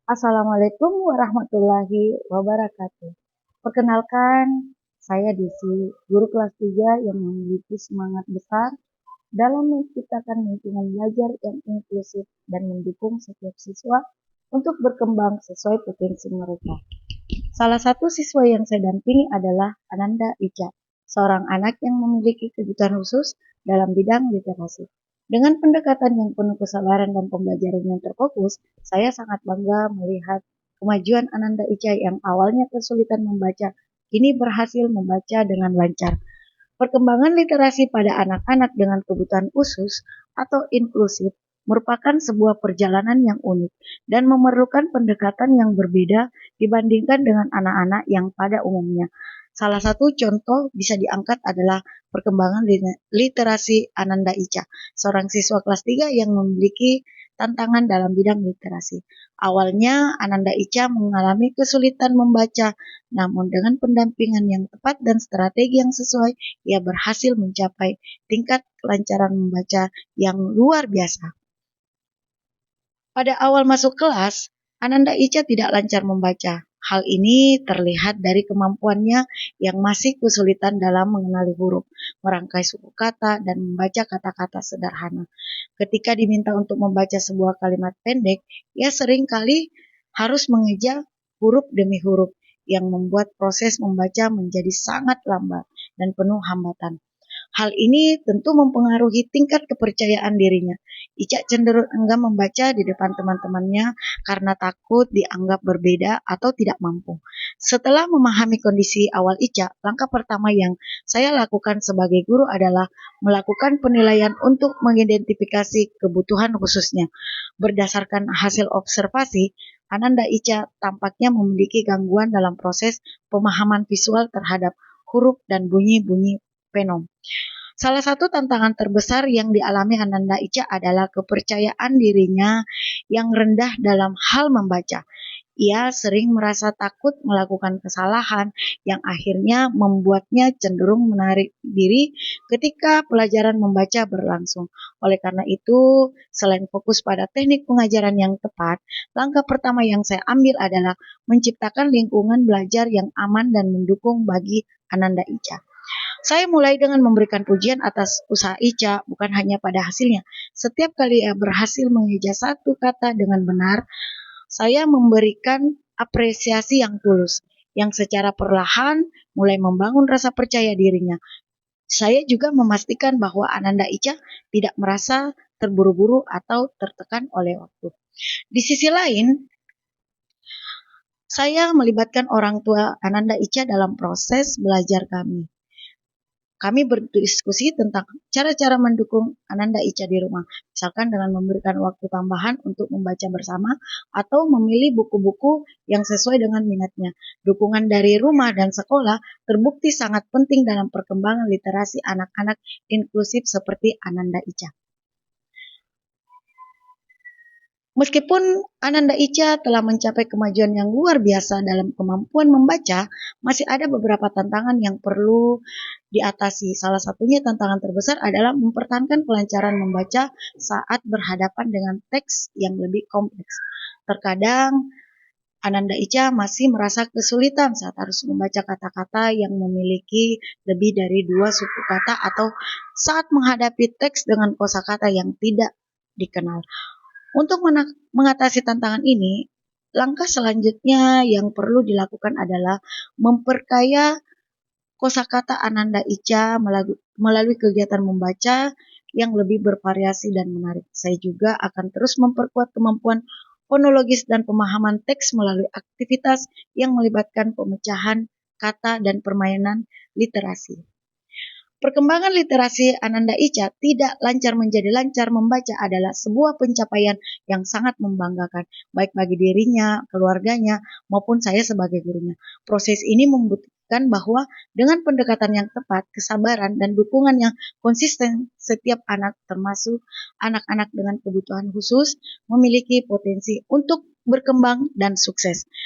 Assalamualaikum warahmatullahi wabarakatuh. Perkenalkan, saya Desi, guru kelas 3 yang memiliki semangat besar dalam menciptakan lingkungan belajar yang inklusif dan mendukung setiap siswa untuk berkembang sesuai potensi mereka. Salah satu siswa yang saya dampingi adalah Ananda Ica, seorang anak yang memiliki kebutuhan khusus dalam bidang literasi. Dengan pendekatan yang penuh kesabaran dan pembelajaran yang terfokus, saya sangat bangga melihat kemajuan Ananda Ica yang awalnya kesulitan membaca, kini berhasil membaca dengan lancar. Perkembangan literasi pada anak-anak dengan kebutuhan khusus atau inklusif merupakan sebuah perjalanan yang unik dan memerlukan pendekatan yang berbeda dibandingkan dengan anak-anak yang pada umumnya. Salah satu contoh bisa diangkat adalah perkembangan literasi Ananda Ica, seorang siswa kelas 3 yang memiliki tantangan dalam bidang literasi. Awalnya Ananda Ica mengalami kesulitan membaca, namun dengan pendampingan yang tepat dan strategi yang sesuai, ia berhasil mencapai tingkat kelancaran membaca yang luar biasa. Pada awal masuk kelas, Ananda Ica tidak lancar membaca. Hal ini terlihat dari kemampuannya yang masih kesulitan dalam mengenali huruf, merangkai suku kata, dan membaca kata-kata sederhana. Ketika diminta untuk membaca sebuah kalimat pendek, ia sering kali harus mengejar huruf demi huruf yang membuat proses membaca menjadi sangat lambat dan penuh hambatan. Hal ini tentu mempengaruhi tingkat kepercayaan dirinya. Ica cenderung enggan membaca di depan teman-temannya karena takut dianggap berbeda atau tidak mampu. Setelah memahami kondisi awal Ica, langkah pertama yang saya lakukan sebagai guru adalah melakukan penilaian untuk mengidentifikasi kebutuhan khususnya. Berdasarkan hasil observasi, Ananda Ica tampaknya memiliki gangguan dalam proses pemahaman visual terhadap huruf dan bunyi-bunyi fonem. Salah satu tantangan terbesar yang dialami Ananda Ica adalah kepercayaan dirinya yang rendah dalam hal membaca. Ia sering merasa takut melakukan kesalahan yang akhirnya membuatnya cenderung menarik diri ketika pelajaran membaca berlangsung. Oleh karena itu, selain fokus pada teknik pengajaran yang tepat, langkah pertama yang saya ambil adalah menciptakan lingkungan belajar yang aman dan mendukung bagi Ananda Ica. Saya mulai dengan memberikan pujian atas usaha Ica, bukan hanya pada hasilnya. Setiap kali ia berhasil mengeja satu kata dengan benar, saya memberikan apresiasi yang tulus, yang secara perlahan mulai membangun rasa percaya dirinya. Saya juga memastikan bahwa Ananda Ica tidak merasa terburu-buru atau tertekan oleh waktu. Di sisi lain, saya melibatkan orang tua Ananda Ica dalam proses belajar kami. Kami berdiskusi tentang cara-cara mendukung Ananda Ica di rumah, misalkan dengan memberikan waktu tambahan untuk membaca bersama atau memilih buku-buku yang sesuai dengan minatnya. Dukungan dari rumah dan sekolah terbukti sangat penting dalam perkembangan literasi anak-anak inklusif seperti Ananda Ica. Meskipun Ananda Ica telah mencapai kemajuan yang luar biasa dalam kemampuan membaca, masih ada beberapa tantangan yang perlu diatasi. Salah satunya tantangan terbesar adalah mempertahankan kelancaran membaca saat berhadapan dengan teks yang lebih kompleks. Terkadang Ananda Ica masih merasa kesulitan saat harus membaca kata-kata yang memiliki lebih dari 2 suku kata atau saat menghadapi teks dengan kosakata yang tidak dikenal. Untuk mengatasi tantangan ini, langkah selanjutnya yang perlu dilakukan adalah memperkaya kosakata Ananda Ica melalui kegiatan membaca yang lebih bervariasi dan menarik. Saya juga akan terus memperkuat kemampuan fonologis dan pemahaman teks melalui aktivitas yang melibatkan pemecahan kata dan permainan literasi. Perkembangan literasi Ananda Ica tidak lancar menjadi lancar membaca adalah sebuah pencapaian yang sangat membanggakan, baik bagi dirinya, keluarganya, maupun saya sebagai gurunya. Proses ini membuktikan bahwa dengan pendekatan yang tepat, kesabaran, dan dukungan yang konsisten, setiap anak, termasuk anak-anak dengan kebutuhan khusus, memiliki potensi untuk berkembang dan sukses.